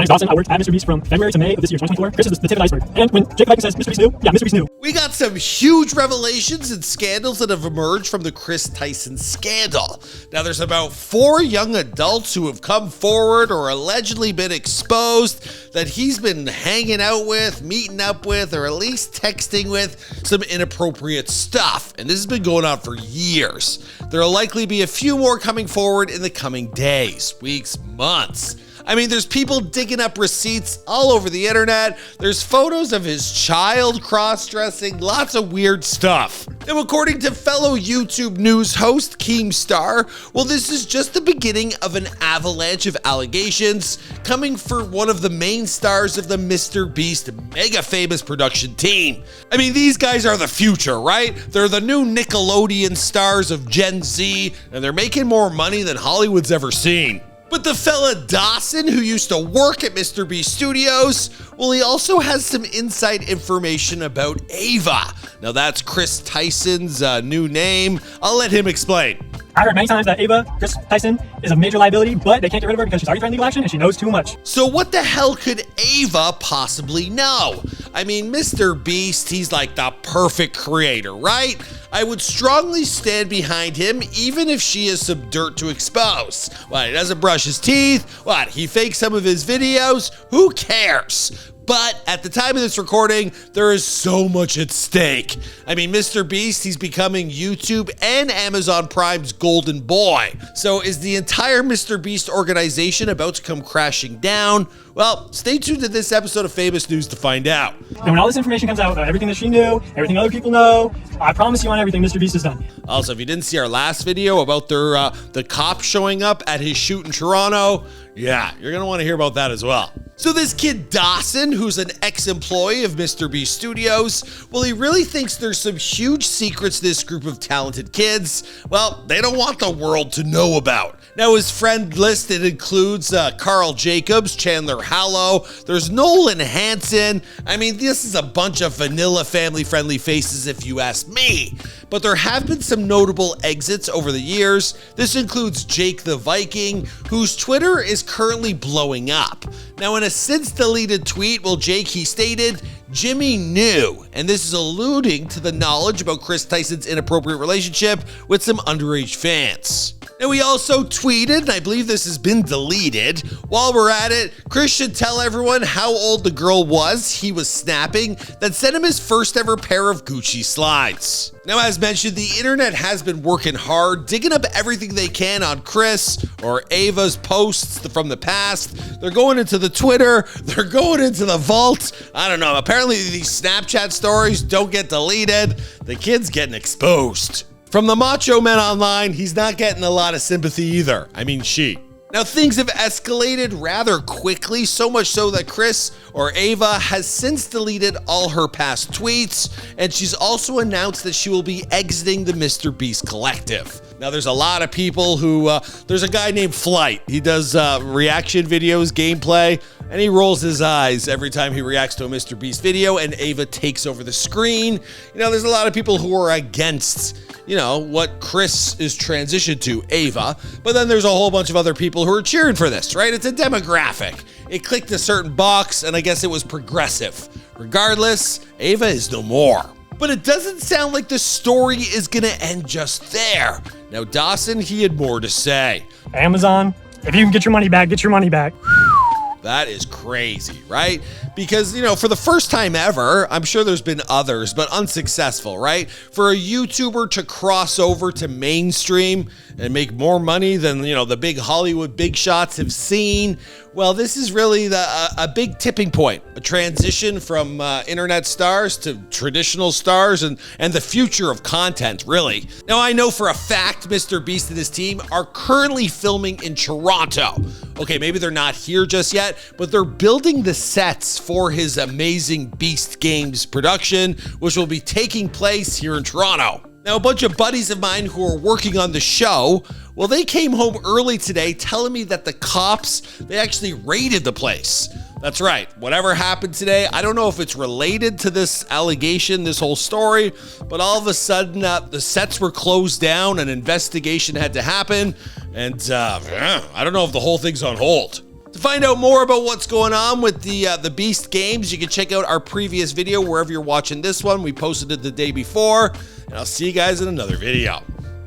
name's Dawson. I worked at MrBeast from February to May of this year, 2024. Chris is the tip of the iceberg. And when Jake Viking says MrBeast knew, yeah, MrBeast knew. We got some huge revelations and scandals that have emerged from the Chris Tyson scandal. Now, there's about 4 young adults who have come forward or allegedly been exposed that he's been hanging out with, meeting up with, or at least texting with some inappropriate stuff. And this has been going on for years. There will likely be a few more coming forward in the coming days, weeks, months. I mean, there's people digging up receipts all over the internet. There's photos of his child cross-dressing, lots of weird stuff. Now, according to fellow YouTube news host Keemstar, well, this is just the beginning of an avalanche of allegations coming for one of the main stars of the MrBeast mega famous production team. I mean, these guys are the future, right? They're the new Nickelodeon stars of Gen Z, and they're making more money than Hollywood's ever seen. But the fella Dawson, who used to work at MrBeast Studios, well, he also has some inside information about Ava. Now, that's Kris Tyson's new name. I'll let him explain. I heard many times that Ava Kris Tyson is a major liability, but they can't get rid of her because she's already threatened legal action and she knows too much. So what the hell could Ava possibly know? I mean, MrBeast, he's like the perfect creator, right? I would strongly stand behind him even if she has some dirt to expose. What, he doesn't brush his teeth? What, he fakes some of his videos? Who cares? But at the time of this recording, there is so much at stake. I mean, MrBeast, he's becoming YouTube and Amazon Prime's golden boy. So is the entire MrBeast organization about to come crashing down? Well, stay tuned to this episode of Famous News to find out. And when all this information comes out about everything that she knew, everything other people know, I promise you on everything MrBeast has done. Also, if you didn't see our last video about the cops showing up at his shoot in Toronto, yeah, you're gonna want to hear about that as well. So this kid Dawson, who's an ex-employee of MrBeast Studios, well, he really thinks there's some huge secrets this group of talented kids, well, they don't want the world to know about. Now, his friend list, it includes Carl Jacobs, Chandler Hallow, there's Nolan Hansen. I mean, this is a bunch of vanilla family-friendly faces if you ask me. But there have been some notable exits over the years. This includes Jake the Viking, whose Twitter is currently blowing up. Now, in a since deleted tweet, well, Jake, he stated, Jimmy knew, and this is alluding to the knowledge about Chris Tyson's inappropriate relationship with some underage fans. Now, he also tweeted, and I believe this has been deleted, while we're at it, Chris should tell everyone how old the girl was he was snapping that sent him his first ever pair of Gucci slides. Now, as mentioned, the internet has been working hard, digging up everything they can on Chris or Ava's posts from the past. They're going into the Twitter, they're going into the vault. I don't know, apparently these Snapchat stories don't get deleted. The kid's getting exposed. From the Macho Man online, he's not getting a lot of sympathy either. I mean, she. Now, things have escalated rather quickly, so much so that Chris, or Ava, has since deleted all her past tweets, and she's also announced that she will be exiting the MrBeast collective. Now, there's a lot of people who, there's a guy named Flight. He does reaction videos, gameplay, and he rolls his eyes every time he reacts to a MrBeast video and Ava takes over the screen. You know, there's a lot of people who are against, you know, what Chris is transitioned to, Ava, but then there's a whole bunch of other people who are cheering for this, right? It's a demographic. It clicked a certain box, and I guess it was progressive. Regardless, Ava is no more. But it doesn't sound like the story is gonna end just there. Now, Dawson, he had more to say. Amazon, if you can get your money back, get your money back. That is crazy, right? Because, you know, for the first time ever, I'm sure there's been others, but unsuccessful, right? For a YouTuber to cross over to mainstream and make more money than, you know, the big Hollywood big shots have seen, well, this is really a big tipping point, a transition from internet stars to traditional stars and the future of content, really. Now, I know for a fact MrBeast and his team are currently filming in Toronto. Okay, maybe they're not here just yet, but they're building the sets for his amazing Beast Games production, which will be taking place here in Toronto. Now, a bunch of buddies of mine who are working on the show, well, they came home early today telling me that the cops, they actually raided the place. That's right, whatever happened today, I don't know if it's related to this allegation, this whole story, but all of a sudden the sets were closed down, an investigation had to happen, and I don't know if the whole thing's on hold. To find out more about what's going on with the Beast games, you can check out our previous video wherever you're watching this one. We posted it the day before, and I'll see you guys in another video.